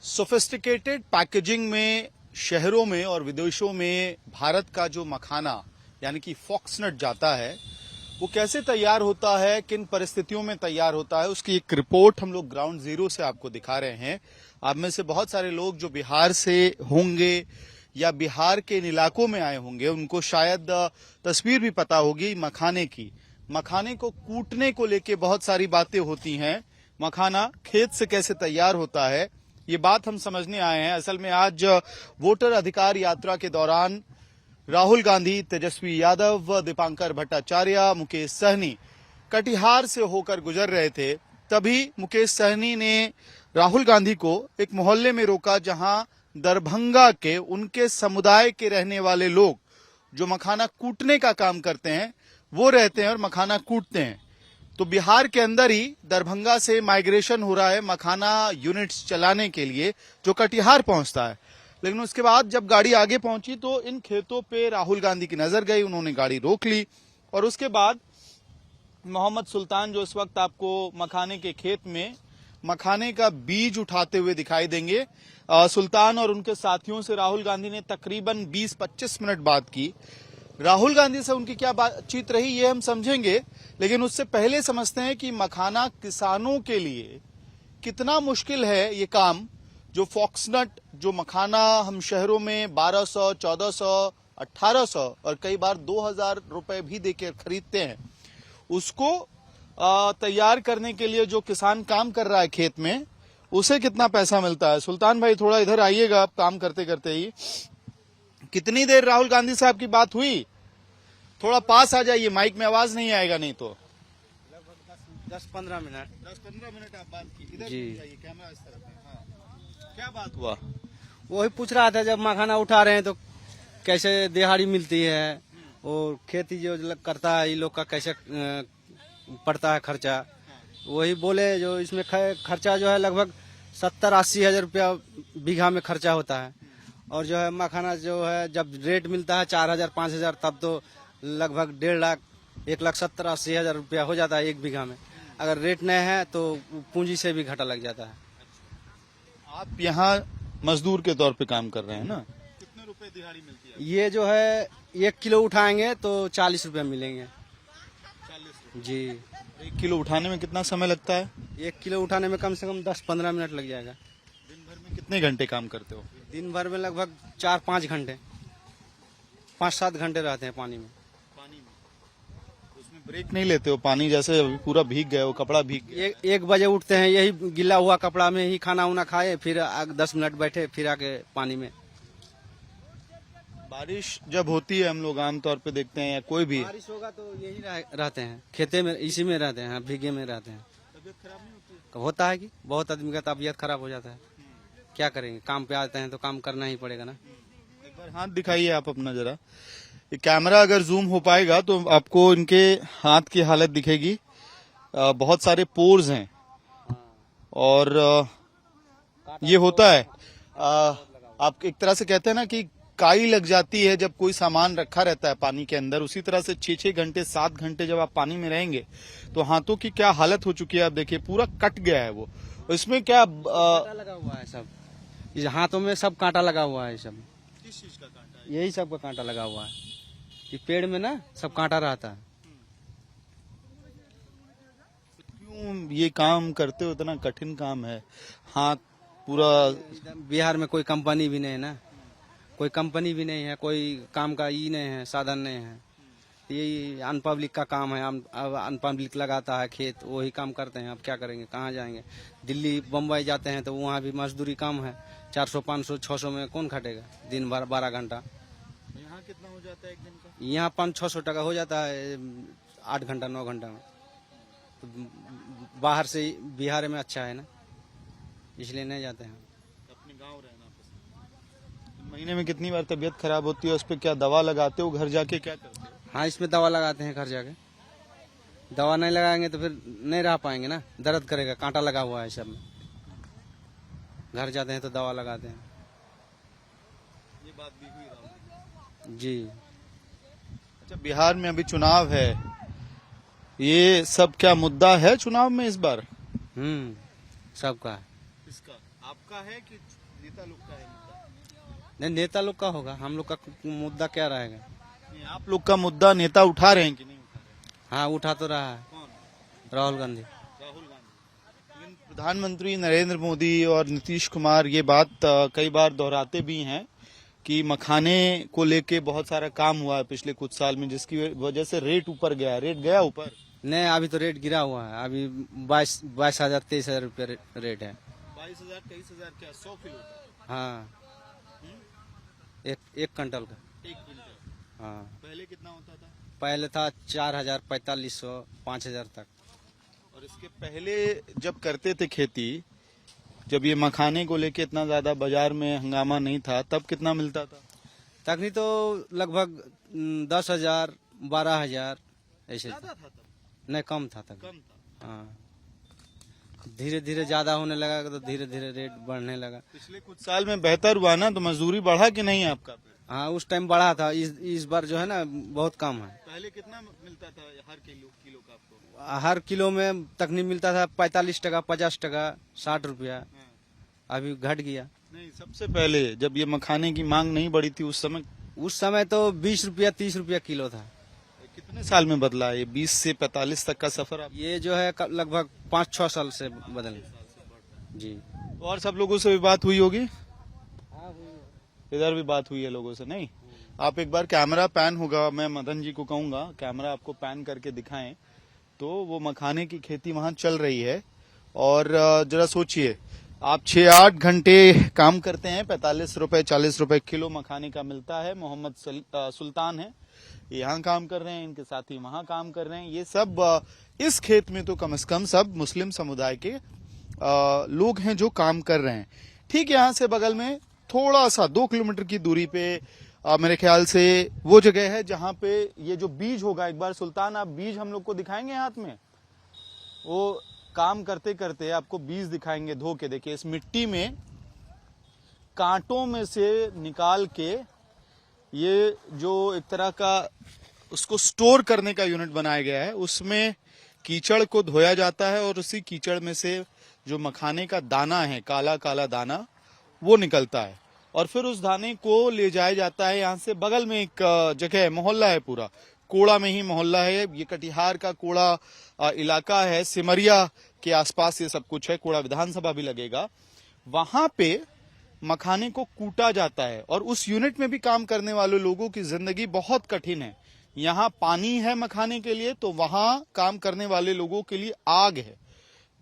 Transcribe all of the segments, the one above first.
Sophisticated packaging में शहरों में और विदेशों में भारत का जो मखाना यानी कि फॉक्सनट जाता है वो कैसे तैयार होता है, किन परिस्थितियों में तैयार होता है, उसकी एक रिपोर्ट हम लोग ग्राउंड जीरो से आपको दिखा रहे हैं। आप में से बहुत सारे लोग जो बिहार से होंगे या बिहार के इन इलाकों में आए होंगे उनको शायद तस्वीर भी पता होगी मखाने की। मखाने को कूटने को लेके बहुत सारी बातें होती हैं। मखाना खेत से कैसे तैयार होता है ये बात हम समझने आए हैं। असल में आज वोटर अधिकार यात्रा के दौरान राहुल गांधी, तेजस्वी यादव, दीपांकर भट्टाचार्य, मुकेश सहनी कटिहार से होकर गुजर रहे थे। तभी मुकेश सहनी ने राहुल गांधी को एक मोहल्ले में रोका जहां दरभंगा के उनके समुदाय के रहने वाले लोग जो मखाना कूटने का काम करते हैं वो रहते हैं और मखाना कूटते हैं। तो बिहार के अंदर ही दरभंगा से माइग्रेशन हो रहा है मखाना यूनिट्स चलाने के लिए जो कटिहार पहुंचता है। लेकिन उसके बाद जब गाड़ी आगे पहुंची तो इन खेतों पे राहुल गांधी की नजर गई, उन्होंने गाड़ी रोक ली और उसके बाद मोहम्मद सुल्तान जो इस वक्त आपको मखाने के खेत में मखाने का बीज उठाते हुए दिखाई देंगे, सुल्तान और उनके साथियों से राहुल गांधी ने तकरीबन 20-25 मिनट बात की। राहुल गांधी से उनकी क्या बातचीत रही ये हम समझेंगे, लेकिन उससे पहले समझते हैं कि मखाना किसानों के लिए कितना मुश्किल है ये काम। जो फॉक्सनट, जो मखाना हम शहरों में 1200, 1400, 1800 और कई बार 2000 रुपए भी देकर खरीदते हैं, उसको तैयार करने के लिए जो किसान काम कर रहा है खेत में उसे कितना पैसा मिलता है। सुल्तान भाई थोड़ा इधर आइएगा, आप काम करते करते ही। कितनी देर राहुल गांधी साहब की बात हुई? थोड़ा पास आ जाइए, माइक में आवाज नहीं आएगा नहीं तो। लगभग 10-15 मिनट। 10-15 मिनट आप बात की। इधर जी। जाइए, कैमरा इस तरफ है। हाँ। क्या बात हुआ? वही पूछ रहा था जब मखाना उठा रहे हैं तो कैसे दिहाड़ी मिलती है और खेती जो करता है ये लोग का कैसे पड़ता है खर्चा। वही बोले जो इसमें खर्चा जो है लगभग 70-80 हजार रुपया बीघा में खर्चा होता है। और जो है मखाना जो है जब रेट मिलता है 4000-5000 तब तो लगभग 1.5 लाख 1,70,80 हजार रुपया हो जाता है एक बीघा में। अगर रेट नहीं है तो पूंजी से भी घाटा लग जाता है। आप यहाँ मजदूर के तौर पे काम कर रहे हैं ना? कितने रुपए दिहाड़ी मिलती है? ये जो है 1 किलो उठाएंगे तो 40 रुपया मिलेंगे। 40 जी। 1 किलो उठाने में कितना समय लगता है? 1 किलो उठाने में कम से कम 10-15 मिनट लग जाएगा। दिन भर में कितने घंटे काम करते हो? दिन भर में लगभग 4-5 घंटे, 5-7 घंटे रहते हैं पानी में। पानी में उसमें ब्रेक नहीं लेते हो? पानी जैसे अभी पूरा भीग गया हो, कपड़ा भीग गया। 1 बजे उठते हैं, यही गिला हुआ कपड़ा में ही खाना उना खाए, फिर 10 मिनट बैठे, फिर आके पानी में। बारिश जब होती है हम लोग आमतौर पे देखते हैं या कोई भी बारिश होगा तो यही रहते हैं, खेते में इसी में रहते हैं, भीगे में रहते हैं। तबीयत खराब नहीं होती? होता है कि बहुत आदमी का तबीयत खराब हो जाता है। क्या करेंगे, काम पे आते हैं तो काम करना ही पड़ेगा ना। एक बार हाथ दिखाइए आप अपना जरा। ये कैमरा अगर जूम हो पाएगा तो आपको इनके हाथ की हालत दिखेगी। बहुत सारे पोर्स हैं और ये होता है आप एक तरह से कहते हैं ना कि काई लग जाती है जब कोई सामान रखा रहता है पानी के अंदर। उसी तरह से 6-6 घंटे 7 घंटे जब आप पानी में रहेंगे तो हाथों की क्या हालत हो चुकी है आप देखिए, पूरा कट गया है वो। इसमें क्या कांटा लगा हुआ है सब, इस हाथों में सब कांटा लगा हुआ है सब। किस चीज का कांटा है? यही सब का कांटा लगा हुआ है, ये पेड़ में ना सब कांटा रहता है। क्यों ये काम करते हो? इतना कठिन काम है, हाथ पूरा। बिहार में कोई कंपनी भी नहीं है ना, कोई कंपनी भी नहीं है, कोई काम का ये नहीं है, साधन नहीं है। ये अनपब्लिक का काम है, अनपब्लिक लगाता है खेत, वही काम करते हैं। अब क्या करेंगे, कहाँ जाएंगे? दिल्ली बम्बई जाते हैं तो वहाँ भी मजदूरी कम है, 400-500-600 में कौन खटेगा दिन भर 12 घंटा। यहाँ कितना हो जाता है एक दिन का? यहाँ 500-600 टका हो जाता है 8 घंटा 9 घंटा में। तो बाहर से बिहार में अच्छा है ना, इसलिए नहीं जाते हैं। अपने गांव रहना पसंद। महीने में कितनी बार तबीयत खराब होती है, उस पर क्या दवा लगाते हो? घर जाके क्या करते हो? हाँ, इसमें दवा लगाते हैं घर जाके। दवा नहीं लगाएंगे तो फिर नहीं रह पाएंगे ना, दर्द करेगा, कांटा लगा हुआ है सब में। घर जाते हैं तो दवा लगाते हैं। ये बात भी हुई राहुल जी। अच्छा, बिहार में अभी चुनाव है, ये सब क्या मुद्दा है चुनाव में इस बार? सबका है। इसका आपका है कि नेता लोग का है मुद्दा? नहीं, नेता लोग का होगा, हम लोग का मुद्दा क्या रहेगा। नहीं, आप लोग का मुद्दा नेता उठा रहे हैं कि नहीं उठा रहे? हाँ, उठा तो रहा है कौन? राहुल गांधी। राहुल गांधी। लेकिन प्रधानमंत्री नरेंद्र मोदी और नीतीश कुमार ये बात कई बार दोहराते भी हैं कि मखाने को लेके बहुत सारा काम हुआ है पिछले कुछ साल में, जिसकी वजह से रेट ऊपर गया है। रेट गया ऊपर? नहीं, अभी तो रेट गिरा हुआ है, अभी 22,000 23,000 रुपया रेट है। 22,000 23,000 क्या 100 किलो का? हाँ, एक क्विंटल का। 1 क्विंटल। हाँ, पहले कितना होता था? पहले था 4,000 4500 5,000 तक। और इसके पहले जब करते थे खेती, जब ये मखाने को लेके इतना ज्यादा बाजार में हंगामा नहीं था, तब कितना मिलता था? तकनी तो लगभग 10,000 12,000 ऐसे। ज्यादा था तब? नहीं, कम था तक। कम था। हाँ, धीरे धीरे ज्यादा होने लगा तो धीरे धीरे रेट बढ़ने लगा। पिछले कुछ साल में बेहतर हुआ ना, तो मजदूरी बढ़ा कि नहीं आपका? हाँ, उस टाइम बढ़ा था, इस बार जो है ना बहुत कम है। पहले कितना मिलता था हर किलो का आपको? हर किलो में तकनी मिलता था 45 टका 50 टका 60 रुपया। अभी घट गया। नहीं, सबसे पहले जब ये मखाने की मांग नहीं बढ़ी थी उस समय तो 20 रुपया 30 रुपया किलो था। कितने साल में बदला ये 20 से 45 तक का सफर? आप ये जो है लगभग 5-6 साल से बदल जी। और सब लोगों से भी बात हुई होगी? इधर भी बात हुई है लोगों से? नहीं, आप एक बार कैमरा पैन होगा, मैं मदन जी को कहूंगा कैमरा आपको पैन करके दिखाएं, तो वो मखाने की खेती वहां चल रही है। और जरा सोचिए, आप 6-8 घंटे काम करते हैं, 45 रुपए 40 रुपए किलो मखाने का मिलता है। मोहम्मद सुल्तान है, यहाँ काम कर रहे हैं, इनके साथी वहां काम कर रहे हैं। ये सब इस खेत में तो कम से कम सब मुस्लिम समुदाय के लोग हैं जो काम कर रहे हैं। ठीक, यहाँ से बगल में थोड़ा सा 2 किलोमीटर की दूरी पे मेरे ख्याल से वो जगह है जहां पे ये जो बीज होगा, एक बार सुल्तान आप बीज हम लोग को दिखाएंगे हाथ में, वो काम करते करते आपको बीज दिखाएंगे धो के। देखिए, इस मिट्टी में कांटों में से निकाल के ये जो एक तरह का उसको स्टोर करने का यूनिट बनाया गया है, उसमें कीचड़ को धोया जाता है और उसी कीचड़ में से जो मखाने का दाना है, काला काला दाना, वो निकलता है। और फिर उस दाने को ले जाया जाता है। यहाँ से बगल में एक जगह है, मोहल्ला है, पूरा कोड़ा में ही मोहल्ला है। ये कटिहार का कोड़ा इलाका है, सिमरिया के आसपास ये सब कुछ है, कोड़ा विधानसभा भी लगेगा। वहां पे मखाने को कूटा जाता है और उस यूनिट में भी काम करने वाले लोगों की जिंदगी बहुत कठिन है। यहाँ पानी है मखाने के लिए, तो वहां काम करने वाले लोगों के लिए आग है।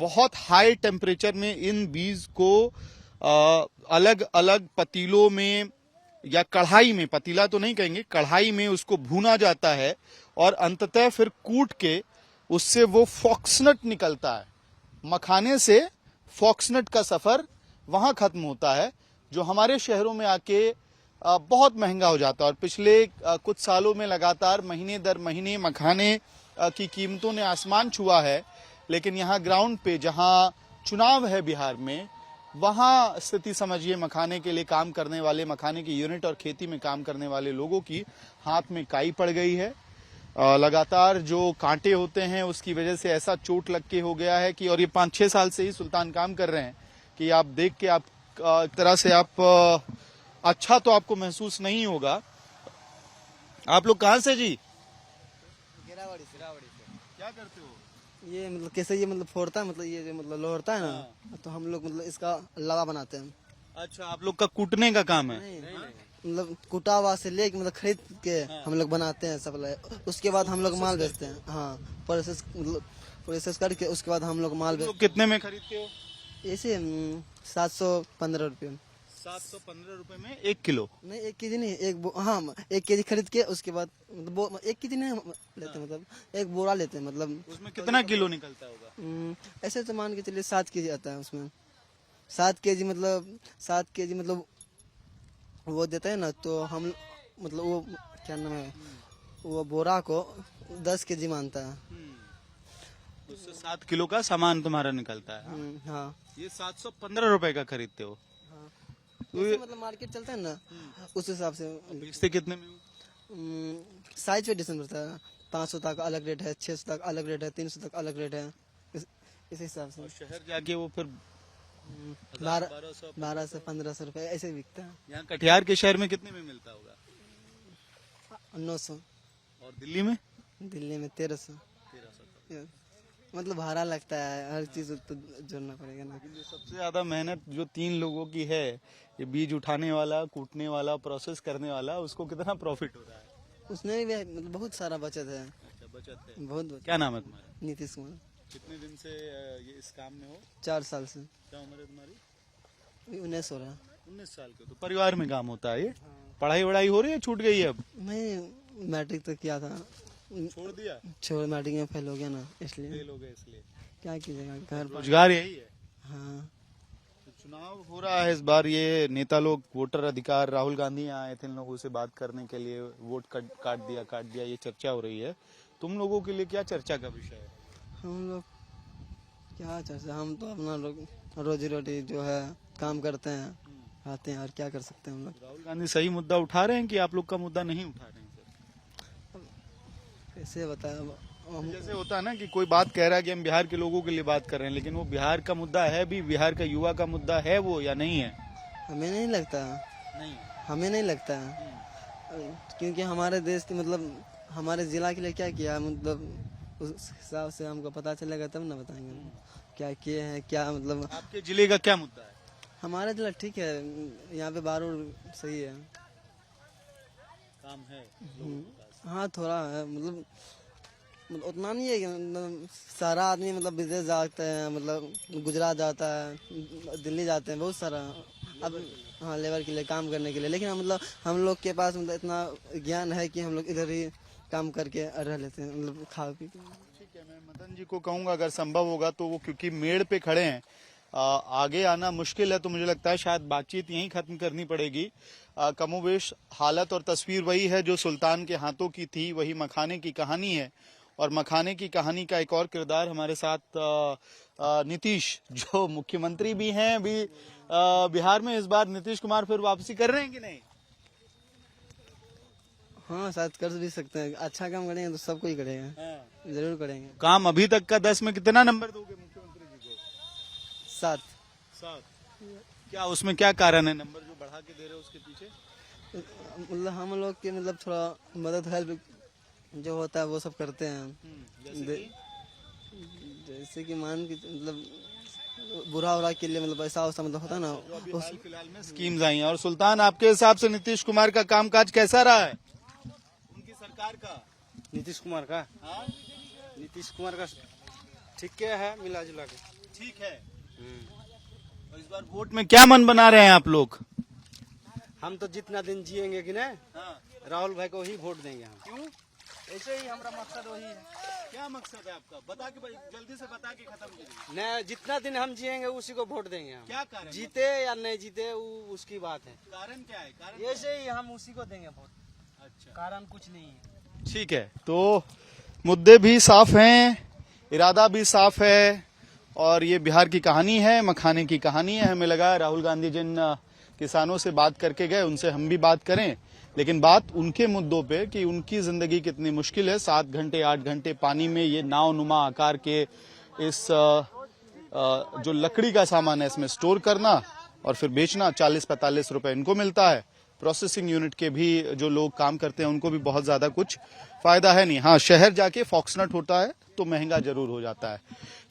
बहुत हाई टेम्परेचर में इन बीज को अलग अलग पतीलों में या कढ़ाई में, पतीला तो नहीं कहेंगे, कढ़ाई में उसको भूना जाता है और अंततः फिर कूट के उससे वो फॉक्सनट निकलता है। मखाने से फॉक्सनट का सफर वहां खत्म होता है, जो हमारे शहरों में आके बहुत महंगा हो जाता है। और पिछले कुछ सालों में लगातार महीने दर महीने मखाने की कीमतों ने आसमान छुआ है। लेकिन यहाँ ग्राउंड पे जहाँ चुनाव है बिहार में, वहां स्थिति समझिए, मखाने के लिए काम करने वाले, मखाने की यूनिट और खेती में काम करने वाले लोगों की हाथ में काई पड़ गई है। लगातार जो कांटे होते हैं उसकी वजह से ऐसा चोट लग के हो गया है कि, और ये 5-6 साल से ही सुल्तान काम कर रहे हैं, कि आप देख के आप एक तरह से आप अच्छा तो आपको महसूस नहीं होगा। आप लोग कहाँ से जी? गिरावड़ी से। क्या करते हो? ये मतलब कैसे, ये मतलब फोड़ता है, मतलब ये जो मतलब लोहरता है ना, तो हम लोग मतलब इसका लवा बनाते हैं। अच्छा, आप लोग का कूटने का काम है? नहीं, मतलब कुटा हुआ से लेके मतलब खरीद के हम लोग बनाते हैं सप्लाई। उसके बाद हम लोग माल बेचते हैं। हाँ, प्रोसेस मतलब प्रोसेस करके उसके बाद हम लोग माल तो बेचते कितने में खरीदते हो? हैं। ऐसे 715 रुपये। 715 रुपए में 1 किलो? नहीं, 1 केजी नहीं, हाँ 1 केजी खरीद के उसके बाद मतलब 1 केजी नहीं लेते, मतलब 1 बोरा लेते हैं। मतलब उसमें कितना किलो निकलता होगा? ऐसे तो मान के चलिए 7 केजी आता है उसमें। 7 केजी मतलब वो देते हैं ना, तो हम मतलब वो क्या नाम है, वो बोरा को 10 केजी मानता है। उससे 7 किलो का सामान तुम्हारा निकलता है। हाँ, ये 715 रुपए का खरीदते हो? जैसे मतलब मार्केट चलता है ना, उस हिसाब से। बेचते कितने में? साइज पे डिसीजन पड़ता है। 500 तक अलग रेट है, 600 तक अलग रेट है, 300 तक अलग रेट है, इस हिसाब से। और शहर जाके वो फिर 12 12 से 1500 रुपए ऐसे बिकता है। यहाँ कटिहार के शहर में कितने में मिलता होगा? 900। और दिल्ली में? दिल्ली में 1300। 1300। मतलब भाड़ा लगता है, हर चीज तो जोड़ना पड़ेगा ना। लेकिन जो सबसे ज्यादा मेहनत जो 3 लोगों की है, ये बीज उठाने वाला, कूटने वाला, प्रोसेस करने वाला, उसको कितना प्रॉफिट हो रहा है? उसमें भी मतलब बहुत सारा बचत है, अच्छा, बचत है। बहुत बचत। क्या नाम है तुम्हारा? नीतीश कुमार। कितने दिन से ये इस काम में हो? 4 साल से। क्या उम्र है तुम्हारी? 19 हो रहा। 19 साल के हो। तो परिवार में काम होता है ये? पढ़ाई वढ़ाई हो रही है, छूट गई है अब? मैं मैट्रिक तक किया था, छोड़ दिया? छोड़ मैट्रिक में फेल हो गया ना, इसलिए फेल हो गए इसलिए। क्या कीजिएगा, घर पर। रोजगार यही है। हाँ। तो चुनाव हो रहा है इस बार, ये नेता लोग वोटर अधिकार, राहुल गांधी यहाँ आए थे इन लोगों से बात करने के लिए, वोट काट दिया, ये चर्चा हो रही है। तुम लोगों के लिए क्या चर्चा का विषय है? हम लोग क्या चर्चा, हम तो अपना लोग रोजी रोटी जो है काम करते हैं, खाते हैं, और क्या कर सकते हैं हम लोग। राहुल गांधी सही मुद्दा उठा रहे हैं कि आप लोग का मुद्दा नहीं उठा रहे हैं? कैसे बताया, जैसे होता है ना कि कोई बात कह रहा है कि हम बिहार के लोगों के लिए बात कर रहे हैं, लेकिन वो बिहार का मुद्दा है भी, बिहार का युवा का मुद्दा है वो या नहीं है? हमें नहीं लगता। नहीं। हमें नहीं लगता, क्योंकि हमारे देश के मतलब हमारे जिला के लिए क्या किया, मतलब उस हिसाब से हमको पता चलेगा तब ना बताएंगे क्या किए हैं, क्या मतलब। आपके जिले का क्या मुद्दा है? हमारा जिला ठीक है, यहाँ पे बारूद सही है, काम है। हाँ थोड़ा है, मतलब उतना नहीं है कि मतलब सारा आदमी मतलब विदेश जाते हैं, मतलब गुजरात जाता है, दिल्ली जाते हैं, बहुत सारा। अब हाँ लेबर के लिए, काम करने के लिए, लेकिन मतलब हम लोग के पास मतलब इतना ज्ञान है कि हम लोग इधर ही काम करके रह लेते हैं, मतलब खा पी के। ठीक है, मैं मदन जी को कहूंगा अगर संभव होगा तो वो, क्योंकि मेड़ पे खड़े हैं, आगे आना मुश्किल है, तो मुझे लगता है शायद बातचीत यहीं खत्म करनी पड़ेगी। कमोबेश हालत और तस्वीर वही है जो सुल्तान के हाथों की थी, वही मखाने की कहानी है। और मखाने की कहानी का एक और किरदार हमारे साथ नीतीश, जो मुख्यमंत्री भी हैं अभी बिहार में। इस बार नीतीश कुमार फिर वापसी कर रहे हैं कि नहीं? हाँ शायद कर भी सकते हैं, अच्छा काम करेंगे तो सबको ही करेंगे। हाँ। जरूर करेंगे। काम अभी तक का 10 में कितना नंबर दोगे मुख्यमंत्री जी को? 7। 7। क्या उसमें क्या कारण है नंबर जो बढ़ा के दे रहे हो उसके पीछे? मतलब हम लोग के मतलब थोड़ा मदद हेल्प जो होता है वो सब करते हैं। जैसे कि मान के मतलब बुरा उरा के लिए मतलब ऐसा वैसा मतलब होता है ना, हाल फिलहाल में स्कीम्स आई हैं। और सुल्तान, आपके हिसाब से नीतीश कुमार का कामकाज कैसा रहा है, उनकी सरकार का? नीतीश कुमार का? हाँ? नीतीश कुमार का ठीक है, मिला जुला के ठीक है। और इस बार वोट में क्या मन बना रहे हैं आप लोग? हम तो जितना दिन जिएंगे कि नहीं, हाँ। राहुल भाई को ही वोट देंगे हम। क्यों? ऐसे ही हमारा मकसद वही है। क्या मकसद है आपका? बता के जल्दी से बता के खत्म कीजिए। नहीं, जितना दिन हम जिएंगे उसी को वोट देंगे हम। क्या कारण? जीते या नहीं जीते वो उसकी बात है। कारण क्या है? कारण ऐसे ही हम उसी को देंगे वोट। अच्छा, कारण कुछ नहीं है। ठीक है। तो मुद्दे भी साफ हैं, इरादा भी साफ है, और ये बिहार की कहानी है, मखाने की कहानी है। हमें लगा राहुल गांधी जिन किसानों से बात करके गए उनसे हम भी बात करें, लेकिन बात उनके मुद्दों पे कि उनकी जिंदगी कितनी मुश्किल है। 7 घंटे 8 घंटे पानी में ये नाव नुमा आकार के इस जो लकड़ी का सामान है इसमें स्टोर करना और फिर बेचना, 40-45 रुपए इनको मिलता है। प्रोसेसिंग यूनिट के भी जो लोग काम करते हैं उनको भी बहुत ज्यादा कुछ फायदा है नहीं। हाँ, शहर जाके फॉक्सनट होता है तो महंगा जरूर हो जाता है।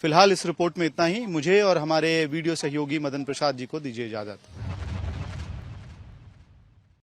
फिलहाल इस रिपोर्ट में इतना ही। मुझे और हमारे वीडियो सहयोगी मदन प्रसाद जी को दीजिए इजाजत।